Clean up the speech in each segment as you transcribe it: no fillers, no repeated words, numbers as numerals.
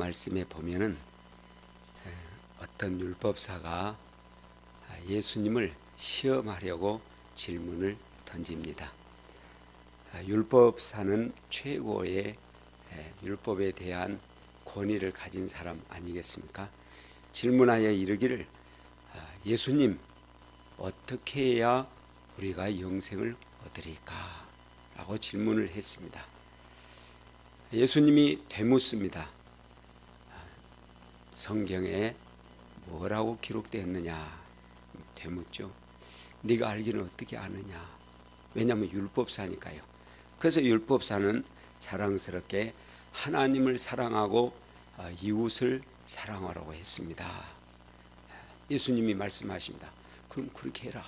말씀에 보면은 어떤 율법사가 예수님을 시험하려고 질문을 던집니다. 율법사는 최고의 율법에 대한 권위를 가진 사람 아니겠습니까? 질문하여 이르기를 예수님, 어떻게 해야 우리가 영생을 얻으리까? 라고 질문을 했습니다. 예수님이 되묻습니다. 성경에 뭐라고 기록되었느냐 되묻죠. 네가 알기는 어떻게 아느냐? 왜냐하면 율법사니까요. 그래서 율법사는 자랑스럽게 하나님을 사랑하고 이웃을 사랑하라고 했습니다. 예수님이 말씀하십니다. 그럼 그렇게 해라.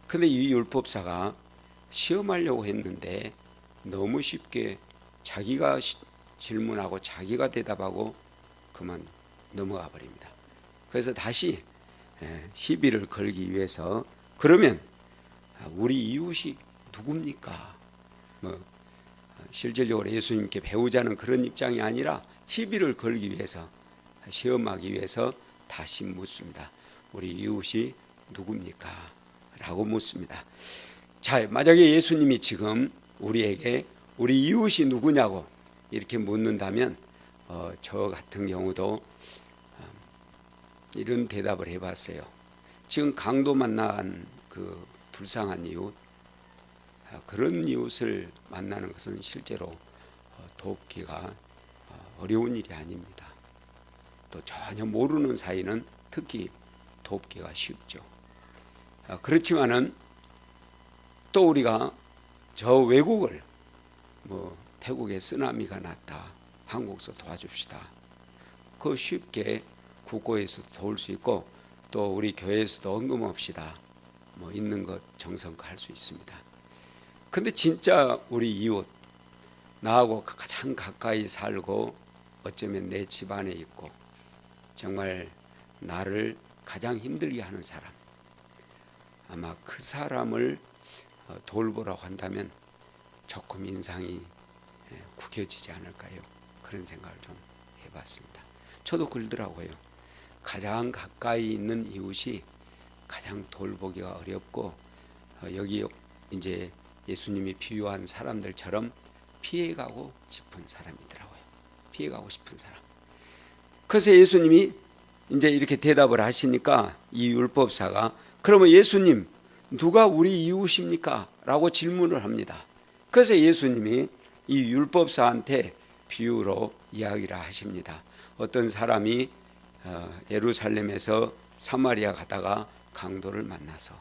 근데 이 율법사가 시험하려고 했는데 너무 쉽게 자기가 질문하고 자기가 대답하고 그만 넘어가 버립니다. 그래서 다시 시비를 걸기 위해서 그러면 우리 이웃이 누굽니까? 실질적으로 예수님께 배우자는 그런 입장이 아니라 시비를 걸기 위해서, 시험하기 위해서 다시 묻습니다. 우리 이웃이 누굽니까? 라고 묻습니다. 자, 만약에 예수님이 지금 우리에게 우리 이웃이 누구냐고 이렇게 묻는다면 저 같은 경우도 이런 대답을 해봤어요. 지금 강도 만난 그 불쌍한 이웃, 그런 이웃을 만나는 것은 실제로 돕기가 어려운 일이 아닙니다. 또 전혀 모르는 사이는 특히 돕기가 쉽죠. 그렇지만은 또 우리가 저 외국을 태국에 쓰나미가 났다, 한국에서 도와줍시다. 그 쉽게 국고에서도 도울 수 있고 또 우리 교회에서도 헌금합시다. 있는 것 정성껏 할 수 있습니다. 근데 진짜 우리 이웃, 나하고 가장 가까이 살고 어쩌면 내 집안에 있고 정말 나를 가장 힘들게 하는 사람, 아마 그 사람을 돌보라고 한다면 조금 인상이 구겨지지 않을까요? 그런 생각을 좀 해봤습니다. 저도 그러더라고요. 가장 가까이 있는 이웃이 가장 돌보기가 어렵고 여기 이제 예수님이 비유한 사람들처럼 피해가고 싶은 사람이더라고요. 피해가고 싶은 사람. 그래서 예수님이 이제 이렇게 대답을 하시니까 이 율법사가 그러면 예수님, 누가 우리 이웃입니까? 라고 질문을 합니다. 그래서 예수님이 이 율법사한테 비유로 이야기를 하십니다. 어떤 사람이 예루살렘에서 사마리아 가다가 강도를 만나서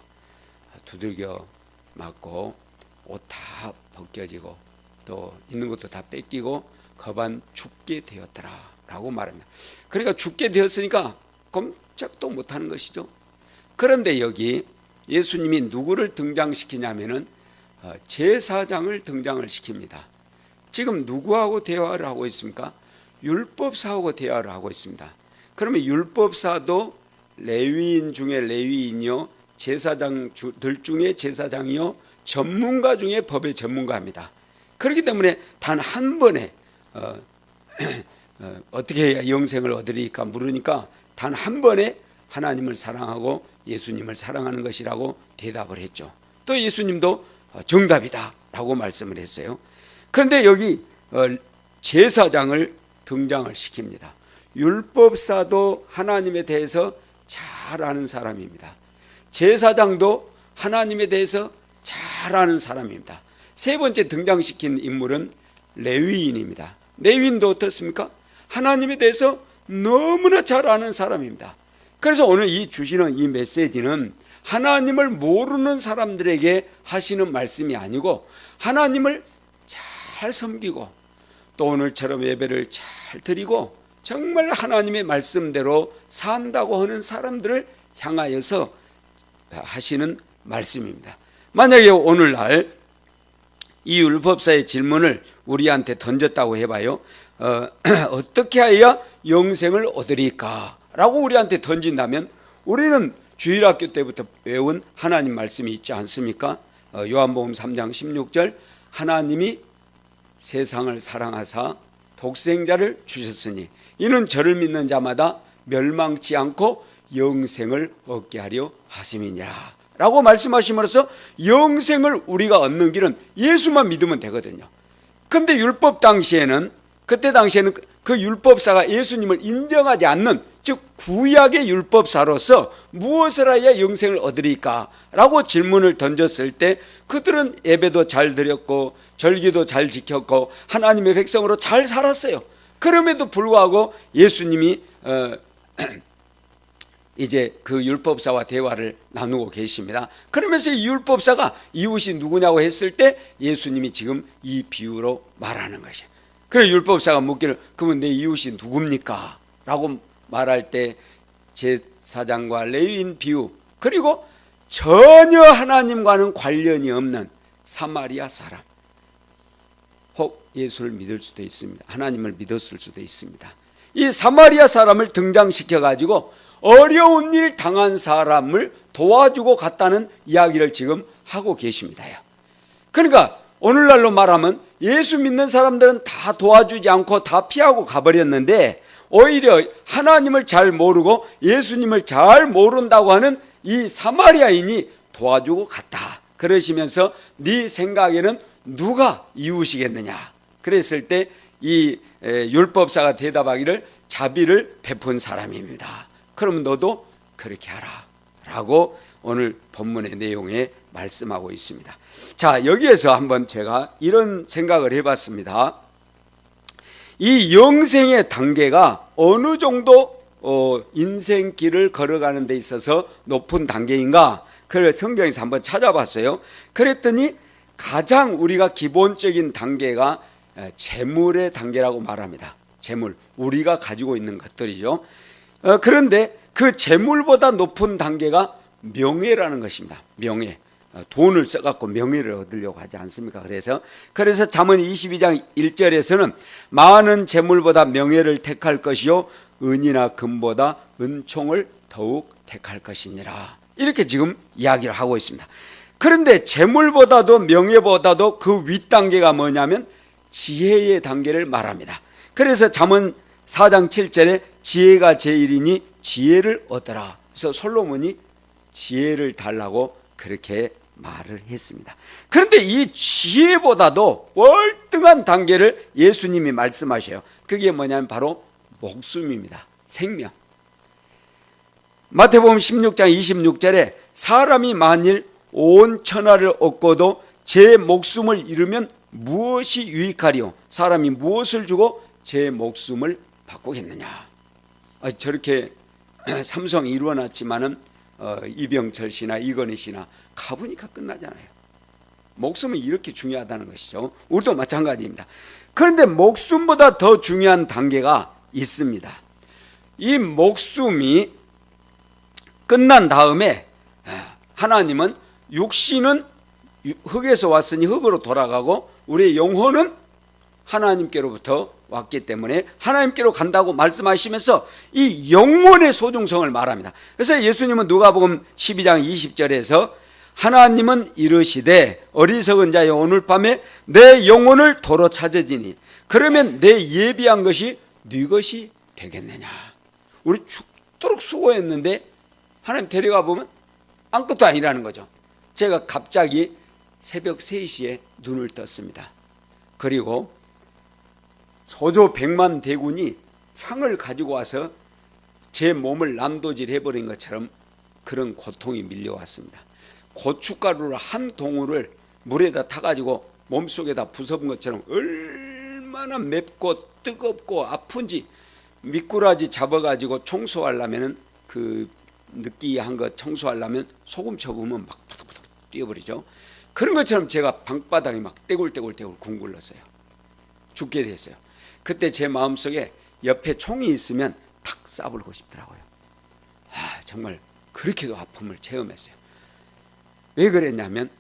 두들겨 맞고 옷 다 벗겨지고 또 있는 것도 다 뺏기고 거반 죽게 되었더라 라고 말합니다. 그러니까 죽게 되었으니까 꼼짝도 못하는 것이죠. 그런데 여기 예수님이 누구를 등장시키냐면은 제사장을 등장을 시킵니다. 지금 누구하고 대화를 하고 있습니까? 율법사하고 대화를 하고 있습니다. 그러면 율법사도 레위인 중에 레위인이요, 제사장들 중에 제사장이요, 전문가 중에 법의 전문가입니다. 그렇기 때문에 단 한 번에 어떻게 해야 영생을 얻으리까 물으니까 단 한 번에 하나님을 사랑하고 예수님을 사랑하는 것이라고 대답을 했죠. 또 예수님도 정답이다 라고 말씀을 했어요. 그런데 여기 제사장을 등장을 시킵니다. 율법사도 하나님에 대해서 잘 아는 사람입니다. 제사장도 하나님에 대해서 잘 아는 사람입니다. 세 번째 등장시킨 인물은 레위인입니다. 레위인도 어떻습니까? 하나님에 대해서 너무나 잘 아는 사람입니다. 그래서 오늘 이 주시는 이 메시지는 하나님을 모르는 사람들에게 하시는 말씀이 아니고 하나님을 잘 섬기고 또 오늘처럼 예배를 잘 드리고 정말 하나님의 말씀대로 산다고 하는 사람들을 향하여서 하시는 말씀입니다. 만약에 오늘날 이 율법사의 질문을 우리한테 던졌다고 해봐요. 어떻게 해야 영생을 얻으리까? 라고 우리한테 던진다면 우리는 주일학교 때부터 외운 하나님 말씀이 있지 않습니까? 요한복음 3장 16절 하나님이 세상을 사랑하사 독생자를 주셨으니 이는 저를 믿는 자마다 멸망치 않고 영생을 얻게 하려 하심이니라 라고 말씀하심으로써 영생을 우리가 얻는 길은 예수만 믿으면 되거든요. 그런데 율법 당시에는, 그때 당시에는 그 율법사가 예수님을 인정하지 않는, 즉 구약의 율법사로서 무엇을 해야 영생을 얻으리까 라고 질문을 던졌을 때 그들은 예배도 잘 드렸고 절기도 잘 지켰고 하나님의 백성으로 잘 살았어요. 그럼에도 불구하고 예수님이 이제 그 율법사와 대화를 나누고 계십니다. 그러면서 이 율법사가 이웃이 누구냐고 했을 때 예수님이 지금 이 비유로 말하는 것이에요. 그래서 율법사가 묻기를 그러면 내 이웃이 누굽니까? 라고 말할 때 제사장과 레위인 비유, 그리고 전혀 하나님과는 관련이 없는 사마리아 사람, 혹 예수를 믿을 수도 있습니다. 하나님을 믿었을 수도 있습니다. 이 사마리아 사람을 등장시켜 가지고 어려운 일 당한 사람을 도와주고 갔다는 이야기를 지금 하고 계십니다. 그러니까 오늘날로 말하면 예수 믿는 사람들은 다 도와주지 않고 다 피하고 가버렸는데 오히려 하나님을 잘 모르고 예수님을 잘 모른다고 하는 이 사마리아인이 도와주고 갔다. 그러시면서 네 생각에는 누가 이웃이겠느냐 그랬을 때 이 율법사가 대답하기를 자비를 베푼 사람입니다. 그럼 너도 그렇게 하라 라고 오늘 본문의 내용에 말씀하고 있습니다. 자, 여기에서 한번 제가 이런 생각을 해봤습니다. 이 영생의 단계가 어느 정도 인생길을 걸어가는 데 있어서 높은 단계인가? 그래서 성경에서 한번 찾아봤어요. 그랬더니 가장 우리가 기본적인 단계가 재물의 단계라고 말합니다. 재물, 우리가 가지고 있는 것들이죠. 그런데 그 재물보다 높은 단계가 명예라는 것입니다. 명예, 돈을 써갖고 명예를 얻으려고 하지 않습니까? 그래서 잠언 22장 1절에서는 많은 재물보다 명예를 택할 것이요 은이나 금보다 은총을 더욱 택할 것이니라, 이렇게 지금 이야기를 하고 있습니다. 그런데 재물보다도 명예보다도 그 윗단계가 뭐냐면 지혜의 단계를 말합니다. 그래서 잠언 4장 7절에 지혜가 제일이니 지혜를 얻어라. 그래서 솔로몬이 지혜를 달라고 그렇게 말을 했습니다. 그런데 이 지혜보다도 월등한 단계를 예수님이 말씀하셔요. 그게 뭐냐면 바로 목숨입니다. 생명. 마태복음 16장 26절에 사람이 만일 온 천하를 얻고도 제 목숨을 잃으면 무엇이 유익하리요? 사람이 무엇을 주고 제 목숨을 바꾸겠느냐? 저렇게 삼성 이루어놨지만은 이병철 씨나 이건희 씨나 가보니까 끝나잖아요. 목숨이 이렇게 중요하다는 것이죠. 우리도 마찬가지입니다. 그런데 목숨보다 더 중요한 단계가 있습니다. 이 목숨이 끝난 다음에 하나님은 육신은 흙에서 왔으니 흙으로 돌아가고 우리의 영혼은 하나님께로부터 왔기 때문에 하나님께로 간다고 말씀하시면서 이 영혼의 소중성을 말합니다. 그래서 예수님은 누가복음 12장 20절에서 하나님은 이르시되 어리석은 자여 오늘 밤에 내 영혼을 도로 찾으지니 그러면 내 예비한 것이 네 것이 되겠느냐. 우리 죽도록 수고했는데 하나님 데려가 보면 아무것도 아니라는 거죠. 제가 갑자기 새벽 3시에 눈을 떴습니다. 그리고 소조 100만 대군이 창을 가지고 와서 제 몸을 난도질 해버린 것처럼 그런 고통이 밀려왔습니다. 고춧가루를 한 동울을 물에다 타가지고 몸속에다 부숴본 것처럼 얼마나 맵고 뜨겁고 아픈지, 미꾸라지 잡아가지고 청소하려면 그 느끼한 거 청소하려면 소금 쳐보면 막 푸득푸득 뛰어버리죠. 그런 것처럼 제가 방바닥이 막 떼굴떼굴 굴렀어요. 죽게 됐어요. 그때 제 마음속에 옆에 총이 있으면 탁 쏴불고 싶더라고요. 정말 그렇게도 아픔을 체험했어요. 왜 그랬냐면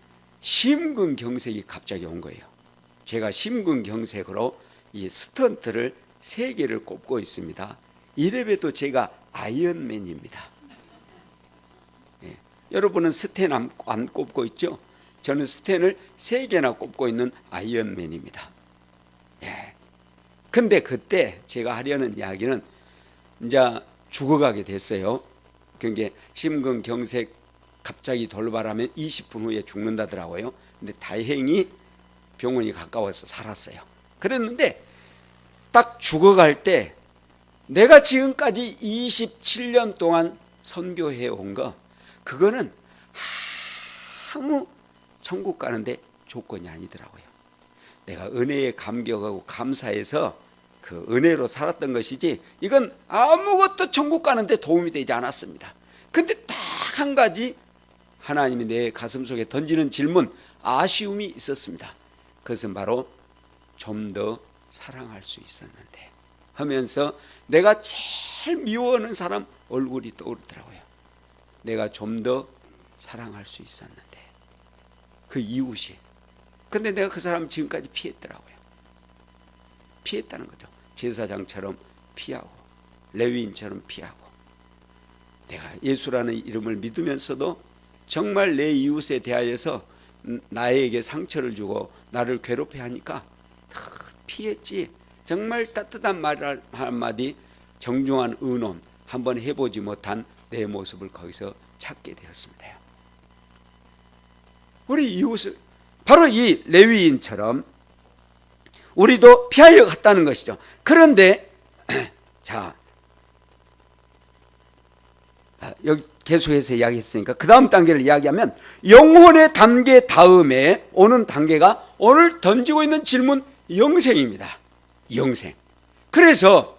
심근경색이 갑자기 온 거예요. 제가 심근경색으로 이 스턴트를 3개를 꼽고 있습니다. 이래봬도 제가 아이언맨입니다. 여러분은 스텐 안 꼽고 있죠? 저는 스텐을 3개나 꼽고 있는 아이언맨입니다. 근데 그때 제가 하려는 이야기는 이제 죽어가게 됐어요. 그게 심근경색 갑자기 돌발하면 20분 후에 죽는다더라고요. 근데 다행히 병원이 가까워서 살았어요. 그랬는데 딱 죽어갈 때 내가 지금까지 27년 동안 선교해 온 거, 그거는 아무 천국 가는데 조건이 아니더라고요. 내가 은혜에 감격하고 감사해서 그 은혜로 살았던 것이지, 이건 아무것도 천국 가는데 도움이 되지 않았습니다. 근데 딱 한 가지 하나님이 내 가슴 속에 던지는 질문, 아쉬움이 있었습니다. 그것은 바로 좀 더 사랑할 수 있었는데 하면서 내가 제일 미워하는 사람 얼굴이 떠오르더라고요. 내가 좀 더 사랑할 수 있었는데, 그 이웃이. 근데 내가 그 사람 지금까지 피했더라고요. 피했다는 거죠. 제사장처럼 피하고 레위인처럼 피하고, 내가 예수라는 이름을 믿으면서도 정말 내 이웃에 대하여서 나에게 상처를 주고 나를 괴롭게 하니까 피했지. 정말 따뜻한 말 한마디, 정중한 의논 한번 해보지 못한 내 모습을 거기서 찾게 되었습니다. 우리 이웃을 바로 이 레위인처럼 우리도 피하여 갔다는 것이죠. 그런데 자, 여기 계속해서 이야기했으니까 그 다음 단계를 이야기하면, 영혼의 단계 다음에 오는 단계가 오늘 던지고 있는 질문, 영생입니다. 영생. 그래서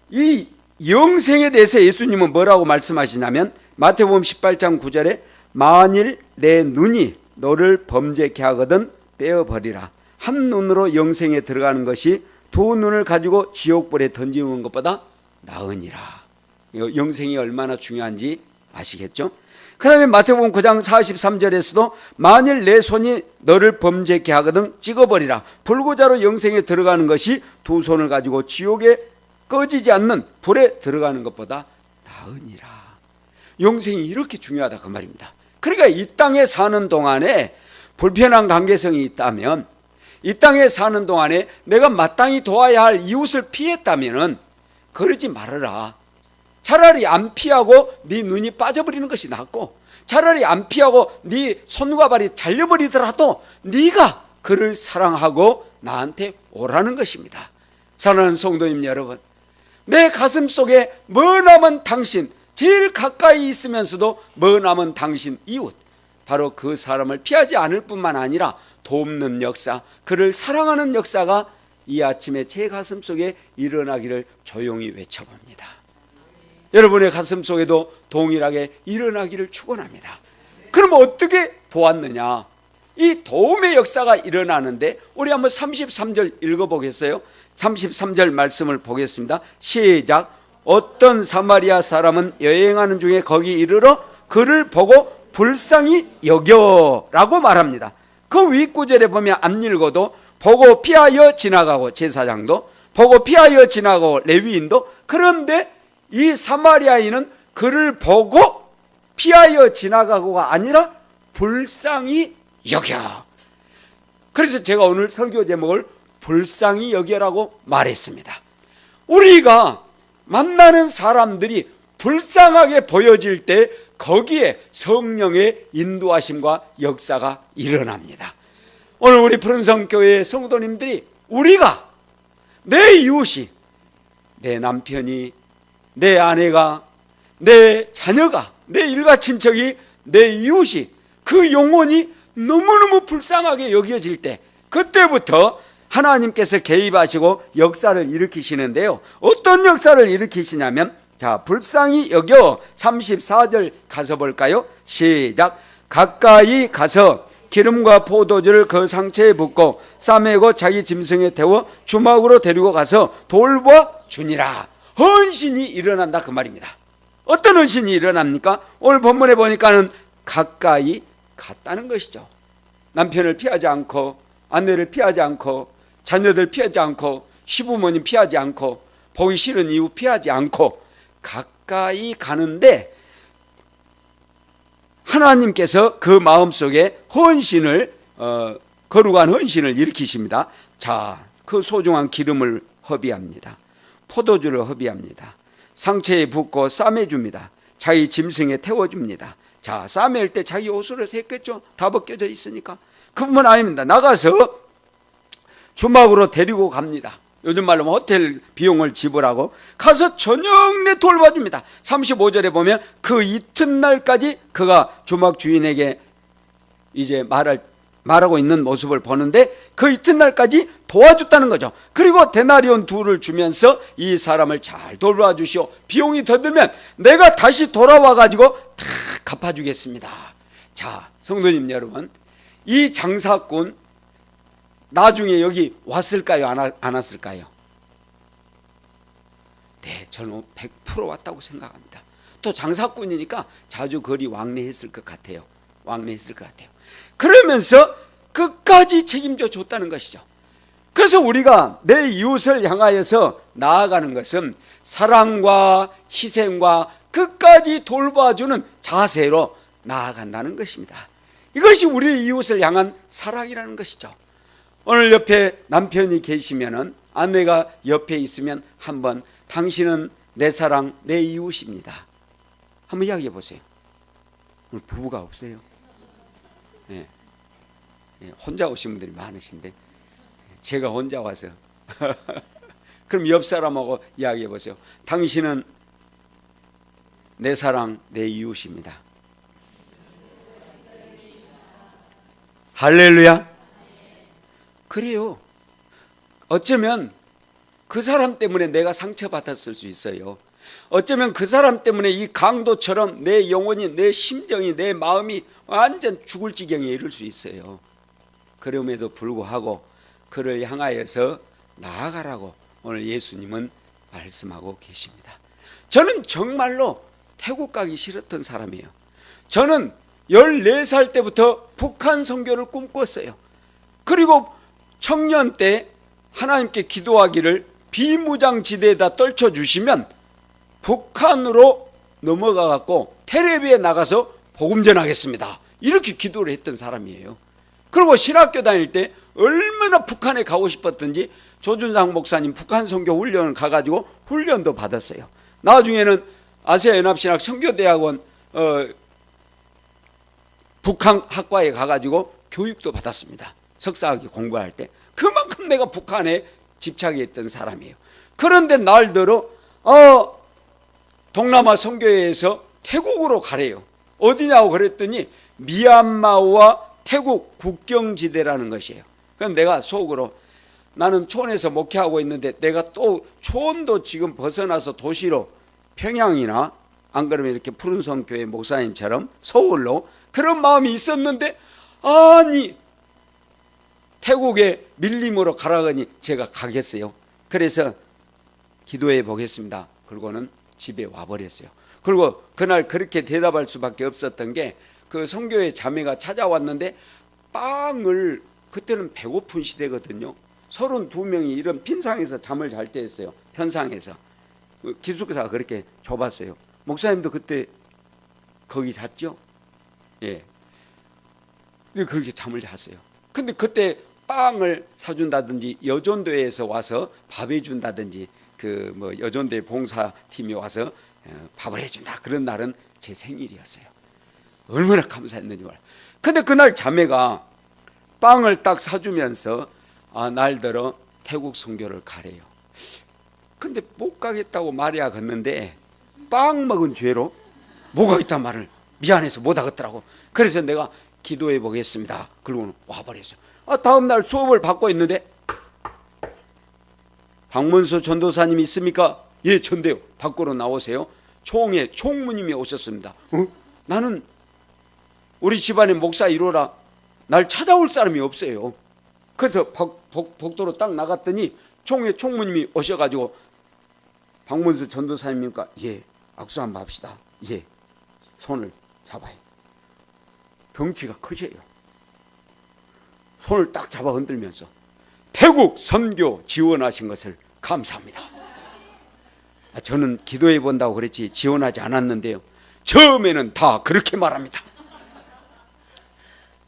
이 영생에 대해서 예수님은 뭐라고 말씀하시냐면, 마태복음 18장 9절에 만일 내 눈이 너를 범죄케 하거든 떼어버리라. 한 눈으로 영생에 들어가는 것이 두 눈을 가지고 지옥불에 던지는 것보다 나으니라. 영생이 얼마나 중요한지 아시겠죠? 그 다음에 마태복음 9장 43절에서도 만일 내 손이 너를 범죄케 하거든 찍어버리라. 불구자로 영생에 들어가는 것이 두 손을 가지고 지옥에 꺼지지 않는 불에 들어가는 것보다 나으니라. 영생이 이렇게 중요하다 그 말입니다. 그러니까 이 땅에 사는 동안에 불편한 관계성이 있다면, 이 땅에 사는 동안에 내가 마땅히 도와야 할 이웃을 피했다면 그러지 말아라. 차라리 안 피하고 네 눈이 빠져버리는 것이 낫고, 차라리 안 피하고 네 손과 발이 잘려버리더라도 네가 그를 사랑하고 나한테 오라는 것입니다. 사랑하는 성도님 여러분, 내 가슴 속에 머나먼 당신, 제일 가까이 있으면서도 머나먼 당신 이웃, 바로 그 사람을 피하지 않을 뿐만 아니라 돕는 역사, 그를 사랑하는 역사가 이 아침에 제 가슴 속에 일어나기를 조용히 외쳐봅니다. 여러분의 가슴 속에도 동일하게 일어나기를 축원합니다. 그럼 어떻게 도왔느냐? 이 도움의 역사가 일어나는데 우리 한번 33절 읽어보겠어요? 33절 말씀을 보겠습니다. 시작. 어떤 사마리아 사람은 여행하는 중에 거기 이르러 그를 보고 불쌍히 여겨 라고 말합니다. 그 윗구절에 보면 안 읽어도 보고 피하여 지나가고, 제사장도 보고 피하여 지나가고 레위인도, 그런데 이 사마리아인은 그를 보고 피하여 지나가고가 아니라 불쌍히 여겨. 그래서 제가 오늘 설교 제목을 불쌍히 여겨라고 말했습니다. 우리가 만나는 사람들이 불쌍하게 보여질 때 거기에 성령의 인도하심과 역사가 일어납니다. 오늘 우리 푸른성교회 성도님들이, 우리가, 내 이웃이, 내 남편이, 내 아내가, 내 자녀가, 내 일가 친척이, 내 이웃이, 그 영혼이 너무너무 불쌍하게 여겨질 때, 그때부터 하나님께서 개입하시고 역사를 일으키시는데요. 어떤 역사를 일으키시냐면, 자, 불쌍히 여겨 34절 가서 볼까요? 시작. 가까이 가서 기름과 포도주를 그 상체에 붓고 싸매고 자기 짐승에 태워 주막으로 데리고 가서 돌보아 주니라. 헌신이 일어난다 그 말입니다. 어떤 헌신이 일어납니까? 오늘 본문에 보니까는 가까이 갔다는 것이죠. 남편을 피하지 않고, 아내를 피하지 않고, 자녀들 피하지 않고, 시부모님 피하지 않고, 보기 싫은 이유 피하지 않고 가까이 가는데, 하나님께서 그 마음속에 헌신을, 거룩한 헌신을 일으키십니다. 자, 그 소중한 기름을 허비합니다. 포도주를 허비합니다. 상처에 붓고 싸매줍니다. 자기 짐승에 태워줍니다. 자, 싸맬 때 자기 옷으로 했겠죠. 다 벗겨져 있으니까. 그뿐만 아닙니다. 나가서 주막으로 데리고 갑니다. 요즘 말로 호텔 비용을 지불하고 가서 저녁 내 돌봐줍니다. 35절에 보면 그 이튿날까지 그가 주막 주인에게 이제 말하고 있는 모습을 보는데 그 이튿날까지 도와줬다는 거죠. 그리고 데나리온 2를 주면서 이 사람을 잘 돌봐주시오. 비용이 더 들면 내가 다시 돌아와 가지고 다 갚아주겠습니다. 자, 성도님 여러분, 이 장사꾼 나중에 여기 왔을까요? 안 왔을까요? 네, 저는 100% 왔다고 생각합니다. 또 장사꾼이니까 자주 거리 왕래했을 것 같아요. 그러면서 끝까지 책임져 줬다는 것이죠. 그래서 우리가 내 이웃을 향하여서 나아가는 것은 사랑과 희생과 끝까지 돌봐주는 자세로 나아간다는 것입니다. 이것이 우리 이웃을 향한 사랑이라는 것이죠. 오늘 옆에 남편이 계시면은, 아내가 옆에 있으면 한번 당신은 내 사랑, 내 이웃입니다. 한번 이야기해 보세요. 오늘 부부가 없어요. 예. 혼자 오신 분들이 많으신데 제가 혼자 와서 그럼 옆 사람하고 이야기해 보세요. 당신은 내 사랑, 내 이웃입니다. 할렐루야. 그래요. 어쩌면 그 사람 때문에 내가 상처받았을 수 있어요. 어쩌면 그 사람 때문에 이 강도처럼 내 영혼이, 내 심정이, 내 마음이 완전 죽을 지경에 이를 수 있어요. 그럼에도 불구하고 그를 향하여서 나아가라고 오늘 예수님은 말씀하고 계십니다. 저는 정말로 태국 가기 싫었던 사람이에요. 저는 14살 때부터 북한 선교를 꿈꿨어요. 그리고 청년 때 하나님께 기도하기를 비무장지대에다 떨쳐주시면 북한으로 넘어가 갖고 텔레비에 나가서 복음 전하겠습니다. 이렇게 기도를 했던 사람이에요. 그리고 신학교 다닐 때 얼마나 북한에 가고 싶었던지 조준상 목사님 북한 선교 훈련을 가가지고 훈련도 받았어요. 나중에는 아시아연합신학 선교대학원 북한 학과에 가가지고 교육도 받았습니다. 석사학위 공부할 때. 그만큼 내가 북한에 집착했던 사람이에요. 그런데 날들어 동남아 선교회에서 태국으로 가래요. 어디냐고 그랬더니 미얀마와 태국 국경지대라는 것이에요. 그럼 내가 속으로, 나는 촌에서 목회하고 있는데 내가 또 촌도 지금 벗어나서 도시로 평양이나 안 그러면 이렇게 푸른섬 교회 목사님처럼 서울로, 그런 마음이 있었는데 아니 태국에 밀림으로 가라더니 제가 가겠어요. 그래서 기도해 보겠습니다. 그리고는 집에 와버렸어요. 그리고 그날 그렇게 대답할 수밖에 없었던 게, 그 선교회 자매가 찾아왔는데 빵을, 그때는 배고픈 시대거든요. 32명이 이런 핀상에서 잠을 잘 때였어요. 편상에서. 기숙사가 그렇게 좁았어요. 목사님도 그때 거기 잤죠? 예. 그렇게 잠을 잤어요. 근데 그때 빵을 사준다든지 여전도에서 와서 밥 해준다든지 그 뭐 여전도의 봉사팀이 와서 밥을 해준다, 그런 날은 제 생일이었어요. 얼마나 감사했는지 몰라요. 근데 그날 자매가 빵을 딱 사주면서 날들어 태국 선교를 가래요. 근데 못 가겠다고 말이야 걷는데 빵 먹은 죄로 못 가겠다는 말을 미안해서 못 하겠더라고. 그래서 내가 기도해 보겠습니다. 그러고는 와버렸어요. 다음 날 수업을 받고 있는데, 박문수 전도사님 있습니까? 예, 전데요. 밖으로 나오세요. 총무님이 오셨습니다. 나는 우리 집안의 목사 1호라 날 찾아올 사람이 없어요. 그래서 복도로 딱 나갔더니 총무님이 오셔가지고, 박문수 전도사님이니까 예, 악수 한번 합시다. 예, 손을 잡아요. 덩치가 크세요. 손을 딱 잡아 흔들면서 태국 선교 지원하신 것을 감사합니다. 저는 기도해 본다고 그랬지 지원하지 않았는데요. 처음에는 다 그렇게 말합니다.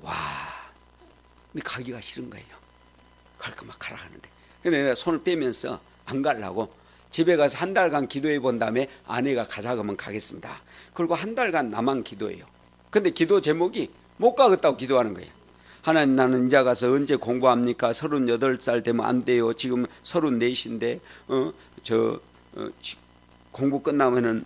와, 근데 가기가 싫은 거예요. 갈까 막 가라 하는데. 근데 내가 손을 빼면서 안 가려고 집에 가서 한 달간 기도해 본 다음에 아내가 가자 그러면 가겠습니다. 그리고 한 달간 나만 기도해요. 근데 기도 제목이 못 가겠다고 기도하는 거예요. 하나님, 나는 이제 가서 언제 공부합니까? 38살 되면 안 돼요. 지금 34인데 공부 끝나면은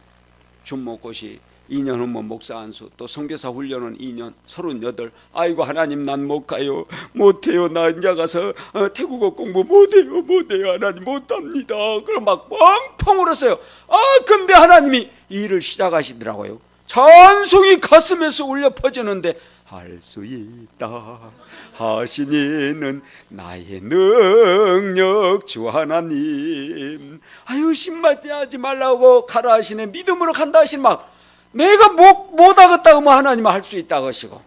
준목고시 2년 후면 목사 안수, 또 선교사 훈련은 2년, 38. 아이고 하나님, 난 못 가요, 못해요. 나 이제 가서 태국어 공부 못해요. 하나님 못합니다. 그럼 막 펑펑 울었어요. 근데 하나님이 일을 시작하시더라고요. 찬송이 가슴에서 울려 퍼지는데, 할 수 있다 하시니는 나의 능력 주 하나님. 아유, 신맞이하지 말라고 가라 하시네. 믿음으로 간다 하시는 막, 내가 못하겠다 그러면 하나님은 할 수 있다고 하시고,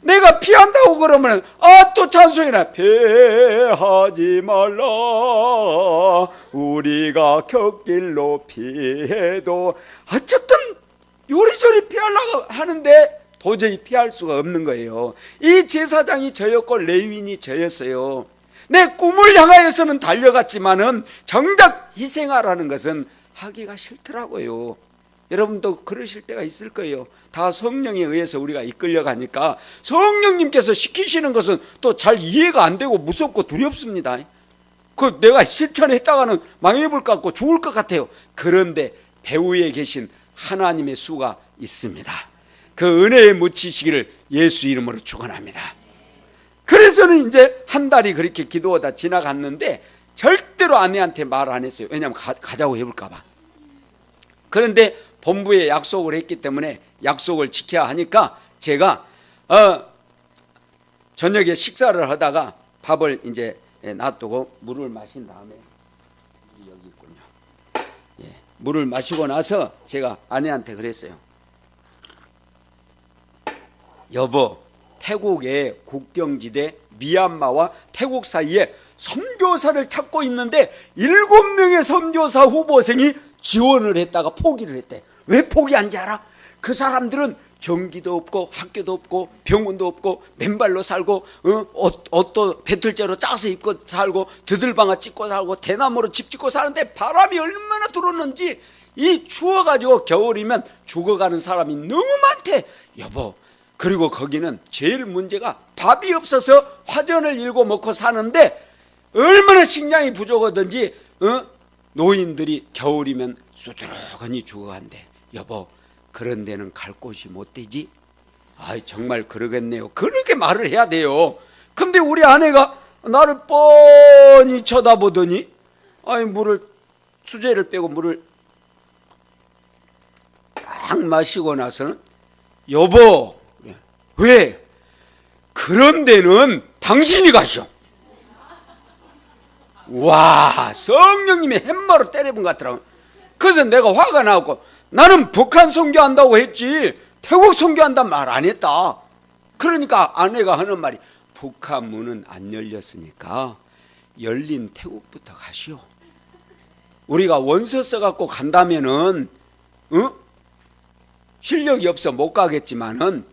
내가 피한다고 그러면 또 찬송이나 피하지 말라. 우리가 곁길로 피해도 어쨌든 요리조리 피하려고 하는데 도저히 피할 수가 없는 거예요. 이 제사장이 저였고 레위인이 저였어요. 내 꿈을 향하여서는 달려갔지만은 정작 희생하라는 것은 하기가 싫더라고요. 여러분도 그러실 때가 있을 거예요. 다 성령에 의해서 우리가 이끌려 가니까 성령님께서 시키시는 것은 또 잘 이해가 안 되고 무섭고 두렵습니다. 내가 실천했다가는 망해볼 것 같고 죽을 것 같아요. 그런데 배후에 계신 하나님의 수가 있습니다. 그 은혜에 묻히시기를 예수 이름으로 축원합니다. 그래서는 이제 한 달이 그렇게 기도하다 지나갔는데 절대로 아내한테 말 안 했어요. 왜냐하면 가자고 해볼까 봐. 그런데 본부에 약속을 했기 때문에 약속을 지켜야 하니까 제가 저녁에 식사를 하다가 밥을 이제 놔두고 물을 마신 다음에, 여기 있군요. 물을 마시고 나서 제가 아내한테 그랬어요. 여보, 태국의 국경지대 미얀마와 태국 사이에 선교사를 찾고 있는데 7명의 선교사 후보생이 지원을 했다가 포기를 했대. 왜 포기한지 알아? 그 사람들은 전기도 없고 학교도 없고 병원도 없고 맨발로 살고 옷도 배틀째로 짜서 입고 살고 드들방아 찍고 살고 대나무로 집 짓고 사는데 바람이 얼마나 들어오는지 이 추워가지고 겨울이면 죽어가는 사람이 너무 많대. 여보, 그리고 거기는 제일 문제가 밥이 없어서 화전을 일고 먹고 사는데 얼마나 식량이 부족하든지 노인들이 겨울이면 수두룩하니 죽어간대. 여보, 그런 데는 갈 곳이 못 되지? 정말 그러겠네요. 그렇게 말을 해야 돼요. 근데 우리 아내가 나를 뻔히 쳐다보더니 수제를 빼고 물을 딱 마시고 나서는, 여보, 왜? 그런 데는 당신이 가시오. 와, 성령님이 햄머로 때려본 것 같더라고. 그래서 내가 화가 나고, 나는 북한 선교한다고 했지 태국 선교한다는 말 안 했다. 그러니까 아내가 하는 말이, 북한 문은 안 열렸으니까 열린 태국부터 가시오. 우리가 원서 써갖고 간다면은 실력이 없어 못 가겠지만은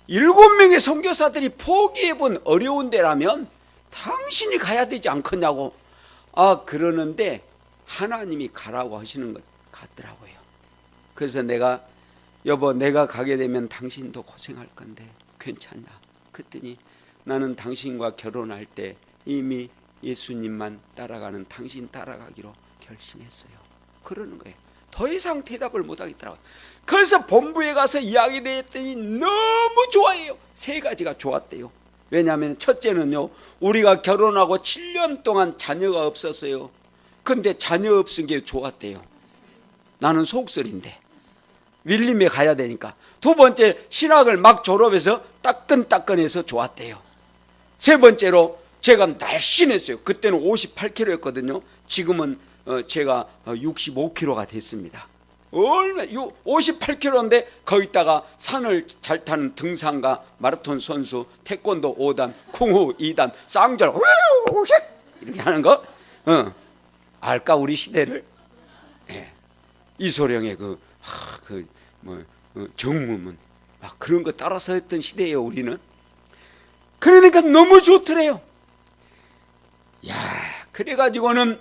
7명의 선교사들이 포기해본 어려운 데라면 당신이 가야 되지 않겠냐고. 그러는데 하나님이 가라고 하시는 것 같더라고요. 그래서 내가, 여보, 내가 가게 되면 당신도 고생할 건데 괜찮냐? 그랬더니, 나는 당신과 결혼할 때 이미 예수님만 따라가는 당신 따라가기로 결심했어요. 그러는 거예요. 더 이상 대답을 못 하겠더라고요. 그래서 본부에 가서 이야기를 했더니 너무 좋아해요. 3가지가 좋았대요. 왜냐하면 첫째는요, 우리가 결혼하고 7년 동안 자녀가 없었어요. 근데 자녀 없은 게 좋았대요. 나는 속설인데 윌림에 가야 되니까. 2번째, 신학을 막 졸업해서 따끈따끈해서 좋았대요. 3번째로 제가 날씬했어요. 그때는 58kg였거든요. 지금은 제가 65kg가 됐습니다. 58kg인데 거기다가 산을 잘 타는 등산가, 마라톤 선수, 태권도 5단, 쿵후 2단, 쌍절 이렇게 하는 거 알까 우리 시대를? 이소룡의 정무문 막 그런 거 따라서 했던 시대예요 우리는. 그러니까 너무 좋더래요. 그래가지고는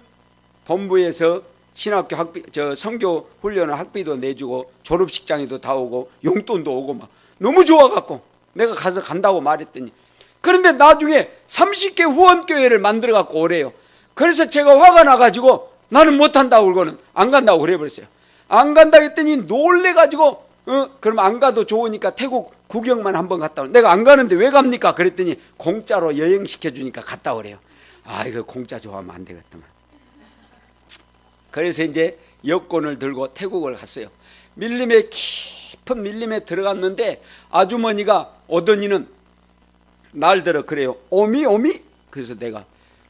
본부에서 신학교 학비, 선교 훈련을 학비도 내주고 졸업식장에도 다 오고 용돈도 오고 막 너무 좋아갖고 내가 가서 간다고 말했더니, 그런데 나중에 30개 후원교회를 만들어갖고 오래요. 그래서 제가 화가 나가지고 나는 못한다고 그러고는 안 간다고 그래버렸어요. 안 간다 했더니 놀래가지고 그럼 안 가도 좋으니까 태국 구경만 한번 갔다 오고, 내가 안 가는데 왜 갑니까? 그랬더니 공짜로 여행시켜주니까 갔다 오래요. 아, 이거 공짜 좋아하면 안 되겠더만. 그래서 이제 여권을 들고 태국을 갔어요. 밀림에, 깊은 밀림에 들어갔는데 아주머니가 오더니는 날들어 그래요. 오미? 그래서 내가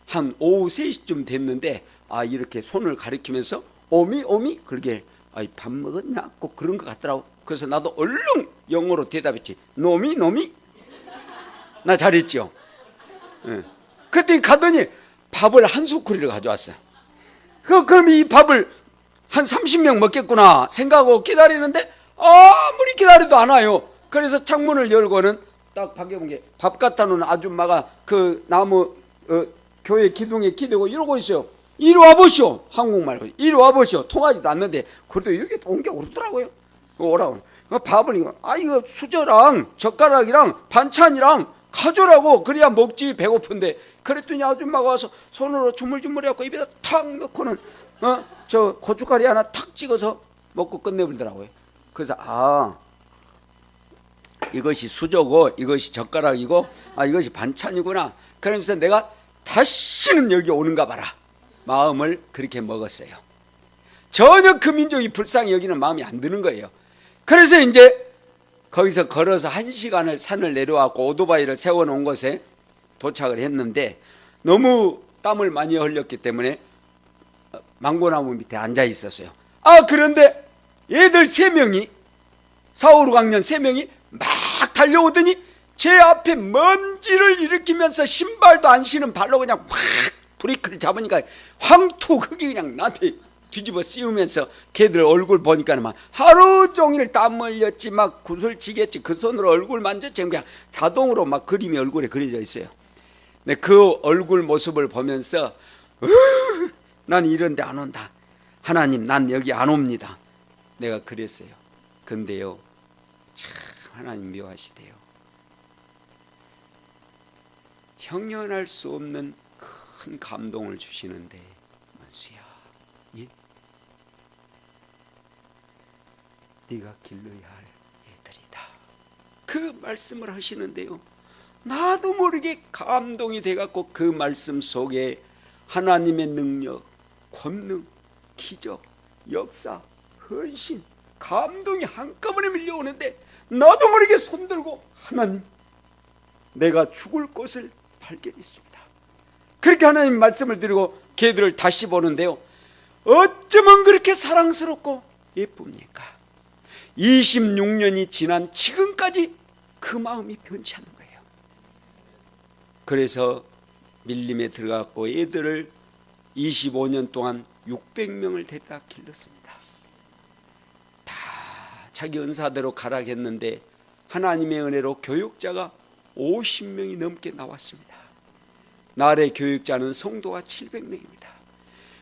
한 오후 3시쯤 됐는데 이렇게 손을 가리키면서 오미? 그러게 밥 먹었냐? 꼭 그런 것 같더라고. 그래서 나도 얼른 영어로 대답했지. 노미? 나 잘했죠. 그랬더니 가더니 밥을 한 소쿠리를 가져왔어요. 그럼 이 밥을 한 30명 먹겠구나 생각하고 기다리는데 아무리 기다려도 안 와요. 그래서 창문을 열고는 딱 밖에 본 게 밥 갖다 놓은 아줌마가 그 나무 교회 기둥에 기대고 이러고 있어요. 이리 와보시오. 한국말로 이리 와보시오. 통하지도 않는데 그래도 이렇게 옮겨 오르더라고요. 오라고. 밥을 이거 수저랑 젓가락이랑 반찬이랑 가져라고, 그래야 먹지. 배고픈데. 그랬더니 아줌마가 와서 손으로 주물주물해갖고 입에다 탁 넣고는 저 고춧가루 하나 탁 찍어서 먹고 끝내버리더라고요. 그래서 이것이 수저고 이것이 젓가락이고 이것이 반찬이구나. 그러면서 내가 다시는 여기 오는가 봐라 마음을 그렇게 먹었어요. 전혀 그 민족이 불쌍히 여기는 마음이 안 드는 거예요. 그래서 이제 거기서 걸어서 1시간을 산을 내려왔고 오토바이를 세워놓은 곳에 도착을 했는데 너무 땀을 많이 흘렸기 때문에 망고나무 밑에 앉아 있었어요. 그런데 얘들 3명이, 4, 5, 6학년 3명이 막 달려오더니 제 앞에 먼지를 일으키면서 신발도 안 신은 발로 그냥 확 브레이크를 잡으니까 황투 흙이 그냥 나한테 뒤집어 씌우면서 걔들 얼굴 보니까 막 하루 종일 땀 흘렸지, 막 구슬치겠지. 그 손으로 얼굴 만졌지. 그냥 자동으로 막 그림이 얼굴에 그려져 있어요. 근데 그 얼굴 모습을 보면서 난 이런 데 안 온다. 하나님, 난 여기 안 옵니다. 내가 그랬어요. 근데요, 참 하나님 묘하시대요. 형연할 수 없는 큰 감동을 주시는데, 만수야, 네가 길러야 할 애들이다. 그 말씀을 하시는데요, 나도 모르게 감동이 돼갖고 그 말씀 속에 하나님의 능력, 권능, 기적, 역사, 헌신, 감동이 한꺼번에 밀려오는데 나도 모르게 손들고, 하나님, 내가 죽을 곳을 발견했습니다. 그렇게 하나님 말씀을 드리고 걔들을 다시 보는데요, 어쩌면 그렇게 사랑스럽고 예쁩니까? 26년이 지난 지금까지 그 마음이 변치 않는 거예요. 그래서 밀림에 들어갔고 애들을 25년 동안 600명을 데려다 길렀습니다. 다 자기 은사대로 가락했는데 하나님의 은혜로 교육자가 50명이 넘게 나왔습니다. 나래 교육자는 성도가 700명입니다.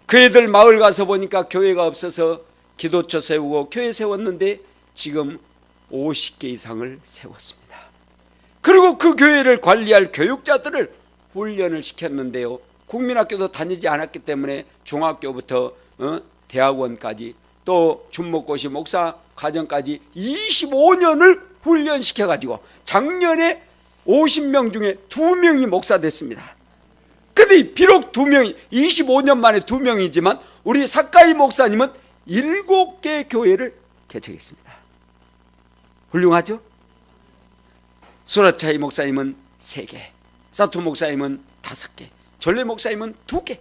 그 애들 마을 가서 보니까 교회가 없어서 기도처 세우고 교회 세웠는데 지금 50개 이상을 세웠습니다. 그리고 그 교회를 관리할 교육자들을 훈련을 시켰는데요, 국민학교도 다니지 않았기 때문에 중학교부터 대학원까지 또 준목고시 목사 과정까지 25년을 훈련시켜가지고 작년에 50명 중에 2명이 목사 됐습니다. 근데 비록 2명이 25년 만에 2명이지만 우리 사카이 목사님은 7개 교회를 개척했습니다. 훌륭하죠? 수라차이 목사님은 3개, 사토 목사님은 5개, 전래 목사님은 2개.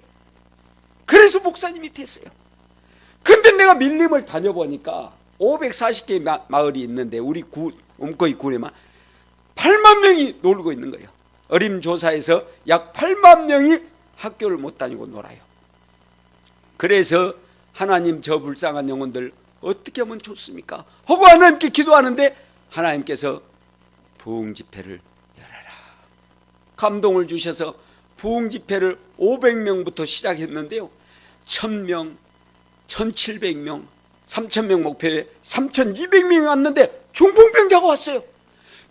그래서 목사님이 됐어요. 근데 내가 밀림을 다녀보니까 540개 마을이 있는데 우리 옴코이 군에만 8만 명이 놀고 있는 거예요. 어림조사에서 약 8만 명이 학교를 못 다니고 놀아요. 그래서 하나님, 저 불쌍한 영혼들 어떻게 하면 좋습니까? 하고 하나님께 기도하는데 하나님께서 부흥집회를 열어라 감동을 주셔서 부흥집회를 500명부터 시작했는데요, 1000명, 1700명, 3000명 목표에 3200명이 왔는데 중풍병자가 왔어요.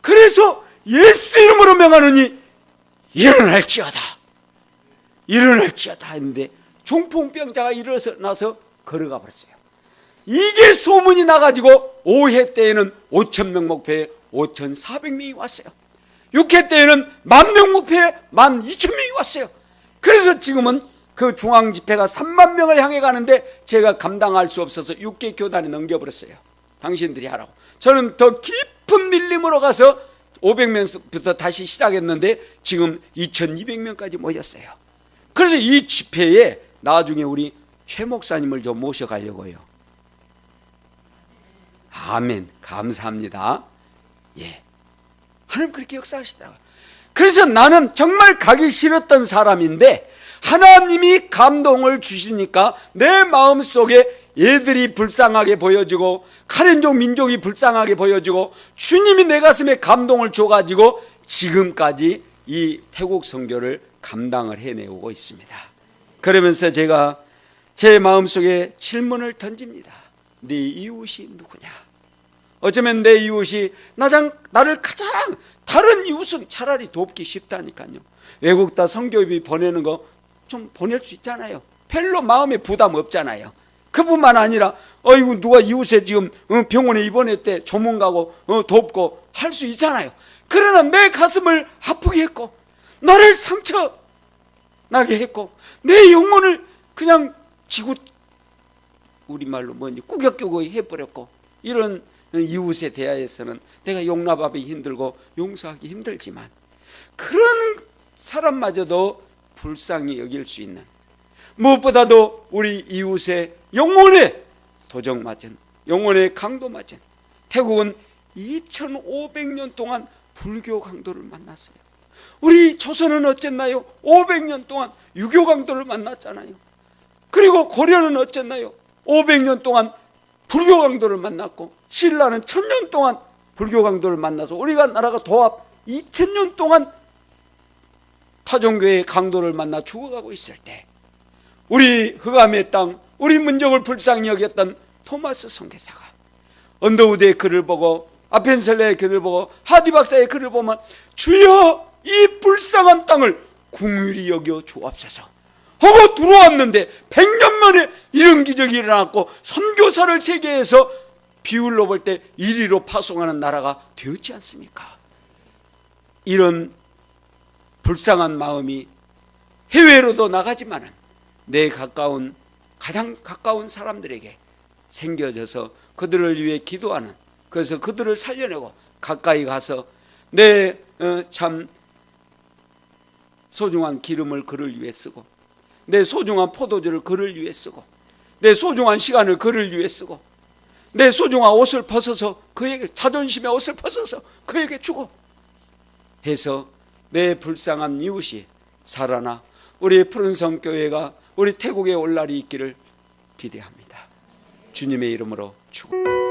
그래서 예수 이름으로 명하노니 일어날지어다, 일어날지어다 했는데 중풍병자가 일어나서 걸어가 버렸어요. 이게 소문이 나가지고 5회 때에는 5000명 목표에 5400명이 왔어요. 6회 때에는 10,000명 목표에 12,000명이 왔어요. 그래서 지금은 그 중앙집회가 3만 명을 향해 가는데 제가 감당할 수 없어서 6개 교단에 넘겨버렸어요. 당신들이 하라고. 저는 더 깊은 밀림으로 가서 500명부터 다시 시작했는데 지금 2200명까지 모였어요. 그래서 이 집회에 나중에 우리 최 목사님을 좀 모셔가려고요. 아멘. 감사합니다. 예. 하나님 그렇게 역사하시더라고요. 그래서 나는 정말 가기 싫었던 사람인데 하나님이 감동을 주시니까 내 마음속에 얘들이 불쌍하게 보여지고 카렌족 민족이 불쌍하게 보여지고 주님이 내 가슴에 감동을 줘가지고 지금까지 이 태국 선교를 감당을 해내오고 있습니다. 그러면서 제가 제 마음속에 질문을 던집니다. 네 이웃이 누구냐? 어쩌면 내 이웃이 나를 가장, 다른 이웃은 차라리 돕기 쉽다니까요. 외국 다 선교비 보내는 거 좀 보낼 수 있잖아요. 별로 마음에 부담 없잖아요. 그뿐만 아니라 어이구 누가 이웃에 지금 병원에 입원했대 조문 가고 돕고 할 수 있잖아요. 그러나 내 가슴을 아프게 했고 나를 상처 나게 했고 내 영혼을 그냥 지구 우리말로 뭐니 꾸역꾸역 해버렸고 이런 이웃에 대하여서는 내가 용납하기 힘들고 용서하기 힘들지만 그런 사람마저도 불쌍히 여길 수 있는, 무엇보다도 우리 이웃의 영혼의 도적 맞은, 영혼의 강도 맞은, 태국은 2500년 동안 불교 강도를 만났어요. 우리 조선은 어쨌나요? 500년 동안 유교 강도를 만났잖아요. 그리고 고려는 어쨌나요? 500년 동안 불교 강도를 만났고 신라는 1000년 동안 불교 강도를 만나서 우리가 나라가 도합 2000년 동안 타종교의 강도를 만나 죽어가고 있을 때 우리 흑암의 땅, 우리 민족을 불쌍히 여겼던 토마스 선교사가 언더우드의 글을 보고 아펜셀레의 글을 보고 하디 박사의 글을 보면 주여 이 불쌍한 땅을 긍휼히 여겨 주옵소서 하고 들어왔는데 100년 만에 이런 기적이 일어났고 선교사를 세계에서 비율로 볼 때 1위로 파송하는 나라가 되었지 않습니까? 이런 불쌍한 마음이 해외로도 나가지만은 내 가장 가까운 사람들에게 생겨져서 그들을 위해 기도하는, 그래서 그들을 살려내고 가까이 가서 내 참 소중한 기름을 그를 위해 쓰고 내 소중한 포도주를 그를 위해 쓰고 내 소중한 시간을 그를 위해 쓰고 내 소중한 옷을 벗어서 그에게, 자존심의 옷을 벗어서 그에게 주고 해서 내 불쌍한 이웃이 살아나 우리 푸른성 교회가 우리 태국에 올 날이 있기를 기대합니다. 주님의 이름으로 축원합니다.